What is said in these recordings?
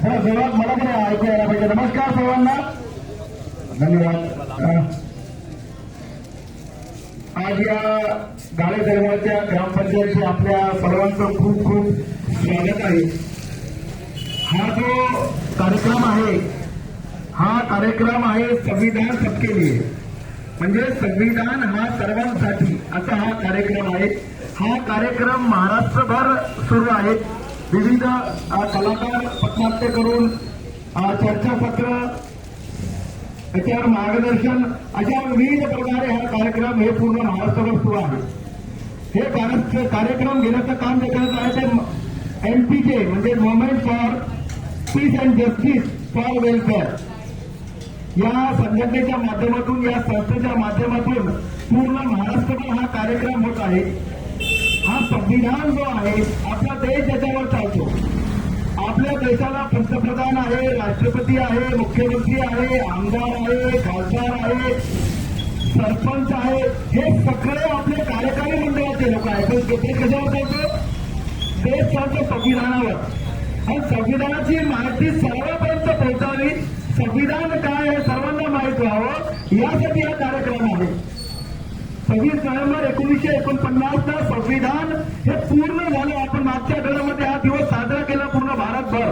जरा जोरात मला पण ऐकू यायला पाहिजे. नमस्कार सर्वांना, धन्यवाद. आज या गाळे दरबारच्या ग्रामपंचायतचे आपल्या सर्वांचं खूप खूप स्वागत आहे. हा जो कार्यक्रम आहे संविधान सबके लिए, म्हणजे संविधान हा सर्वांसाठी असा हा कार्यक्रम आहे. हा कार्यक्रम महाराष्ट्रभर सुरू आहे. विविध कलाकार पथनाट्य करून चर्चासत्र, त्याच्यावर मार्गदर्शन, अशा विविध प्रकारे हा कार्यक्रम हे पूर्ण महाराष्ट्रभर सुरू आहे. हे कार्यक्रम घेण्याचं काम जे करत आहे ते एमपीचे म्हणजे movement for peace and justice for welfare या संघटनेच्या माध्यमातून, या संस्थेच्या माध्यमातून पूर्ण महाराष्ट्रभर हा कार्यक्रम होत आहे. हा संविधान जो आहे, आपला देश ज्याच्यावर चालतो, आपल्या देशाला पंतप्रधान आहे, राष्ट्रपती आहे, मुख्यमंत्री आहे, आमदार आहे, खासदार आहे, सरपंच आहे, हे सगळे आपले कार्यकारी मंडळाचे लोक आहेत. ते कशावर चालतो? देश चालतो संविधानावर. आणि संविधानाची माहिती सर्वांपर्यंत पोहोचावी, संविधान काय हे सर्वांना माहीत व्हावं, यासाठी हा कार्यक्रम आहे. 26 नोव्हेंबर 1949ला संविधान हे पूर्ण झालं. आपण मागच्या आठवड्यामध्ये हा दिवस साजरा केला पूर्ण भारतभर.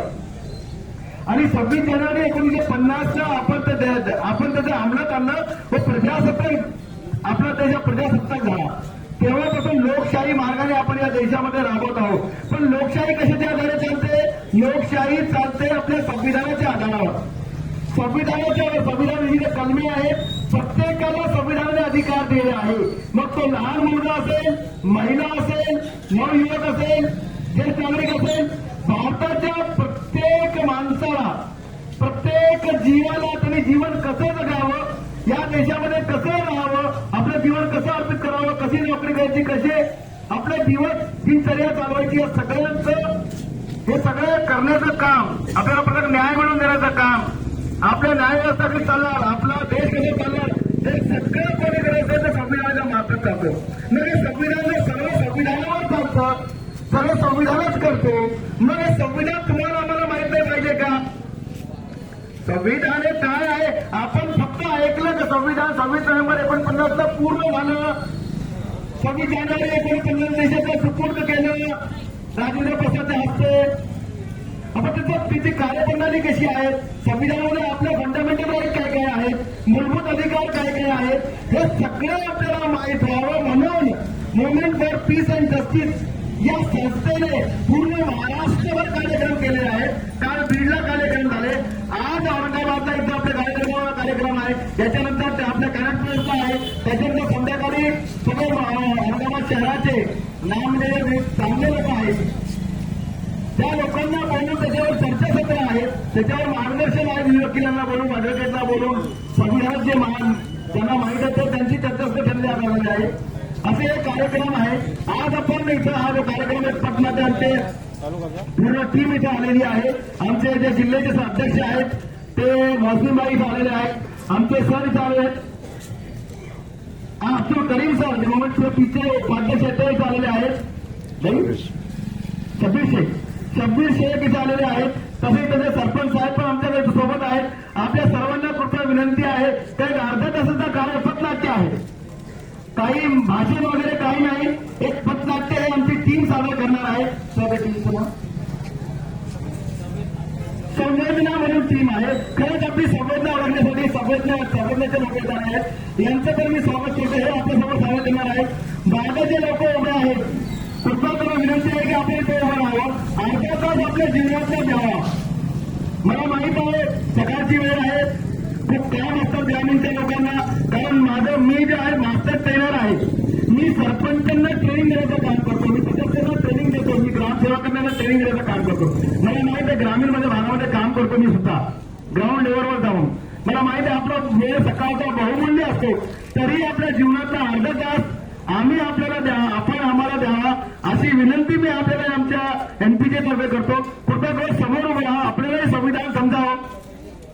आणि 26 जानेवारी 1950ला आपण त्याचं अंमलात आणलं व प्रजासत्ताक, आपला देश प्रजासत्ताक झाला. तेव्हापासून लोकशाही मार्गाने आपण या देशामध्ये राबवत आहोत. पण लोकशाही कशाच्या आधारे चालते? लोकशाही चालते आपल्या संविधानाच्या आधारावर. संविधान विविध कलमे आहेत, प्रत्येकाला संविधानाने अधिकार दिले आहे. मग तो लहान मुलगा असेल, महिला असेल, नवयुवक असेल, ज्येष्ठ नागरिक असेल, भारताच्या प्रत्येक माणसाला, प्रत्येक जीवाला त्यांनी जीवन कसं जगावं, या देशामध्ये कसं राहावं, आपलं जीवन कसं अर्पित करावं, कशी नोकरी द्यायची, कसे आपले दिनचर्या चालवायची, या सगळ्यांचं हे सगळं करण्याचं काम, आपल्याला प्रत्येक न्याय मिळवून देण्याचं काम, आपल्या न्याय व्यवस्था कशी चालणार, आपला देश कसं चालणार, हे सगळं कोणी करायचं तर संविधानाच्या मार्फत चालतो. मग हे सर्व संविधानावर चालतं, सर्व संविधानच करतो. मग हे संविधान तुम्हाला आम्हाला माहित नाही पाहिजे का? संविधान हे काय आहे? आपण फक्त ऐकलं का संविधान 26 नोव्हेंबर 49ला पूर्ण झालं, 26 जानेवारी 1950 देशाचं सुपूर्द केलं राजेंद्र प्रसादच्या हस्ते. आपण तिची कार्यप्रणाली कशी आहे, संविधानामध्ये आपले फंडामेंटल राईट काय काय आहेत, मूलभूत अधिकार काय काय आहेत, हे सगळं आपल्याला माहीत व्हावं म्हणून movement for peace and justice या संस्थेने पूर्ण महाराष्ट्रभर कार्यक्रम केलेले आहेत. काल बीडला कार्यक्रम झाले, आज औरंगाबादला इथं आपल्या कार्यक्रम आहे, त्याच्यानंतर आपल्या कॅनटप्लेसला आहे, त्याच्यानंतर संध्याकाळी सगळे औरंगाबाद शहराचे नामदेव चांगले लोक आहेत, त्या लोकांना बोलून त्याच्यावर चर्चासत्र आहेत, त्याच्यावर मार्गदर्शन आहे, वकिलांना बोलून, ऍडव्होकेटला बोलून, संविधानात जे ज्यांना माहीत आहे त्यांची चर्चासत्र ठरली आलेली आहे. असे एक कार्यक्रम आहे. आज आपण इथं हा जो कार्यक्रम आहे, पटनाचे आमचे पूर्ण टीम इथे आलेली आहे. आमचे जे जिल्ह्याचे अध्यक्ष आहेत ते मौसमीबाई इथं आलेले आहेत, आमचे सर इथं आले आहेत, अब्दुल करीम सर जे मोमेंट पीचे उपाध्यक्ष ते इथं आलेले आहेत, शब्बीर शेख इथे आलेले आहेत, तसेच त्याचे सरपंच साहेब पण आमच्या सोबत आहेत. आपल्या सर्वांना कृपया विनंती आहे, त्या अर्ध्या तासाचा कार्य पथनाट्य आहे, काही भाषण वगैरे काही नाही, एक पथनाट्य हे आमची टीम सादर करणार आहे. संवेदना म्हणून टीम आहे. खरंच आपली संवेदना ओळखण्यासाठी संवेदनेचे लोक येणार आहेत, यांचं तर मी स्वागत करतो. हे आपल्यासमोर सादर करणार आहेत. बागाचे लोक उभे आहेत, कृपया त्यांना विनंती आहे की आपण इथे उभं राहावं, अर्धा तास आपल्या जीवनातला द्यावा. मला माहित आहे सकाळची वेळ आहे, खूप काम असतात ग्रामीणच्या लोकांना, कारण मी जे आहे मास्टर ट्रेनर आहे, मी सरपंचांना ट्रेनिंग देण्याचं काम करतो, मी सदस्यांना ट्रेनिंग देतो, मी ग्रामसेवकांना ट्रेनिंग देण्याचं काम करतो. मला माहित आहे ग्रामीण भागामध्ये काम करतो मी सुद्धा, ग्राउंड लेवलवर जाऊन. मला माहित आहे आपला वेळ सकाळचा बहुमूल्य असतो, तरी आपल्या जीवनातला अर्धा तास आम्ही आपल्याला द्या, आपण आम्हाला द्यावा, अशी विनंती मी आपल्याला आमच्या एमपीचे तर्फे करतो. कृपया समोर उभे राहा, आपल्यालाही संविधान समजावं,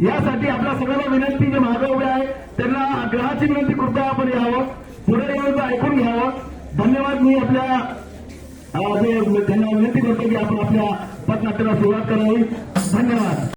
यासाठी आपल्या सगळ्यांना विनंती, जे मागे उभे आहे त्यांना आग्रहाची विनंती, कृपया आपण यावं, पुढे येऊन ऐकून घ्यावं. धन्यवाद. मी आपल्या त्यांना विनंती करतो की आपण आपल्या पथनाट्याला सुरुवात करावी. धन्यवाद.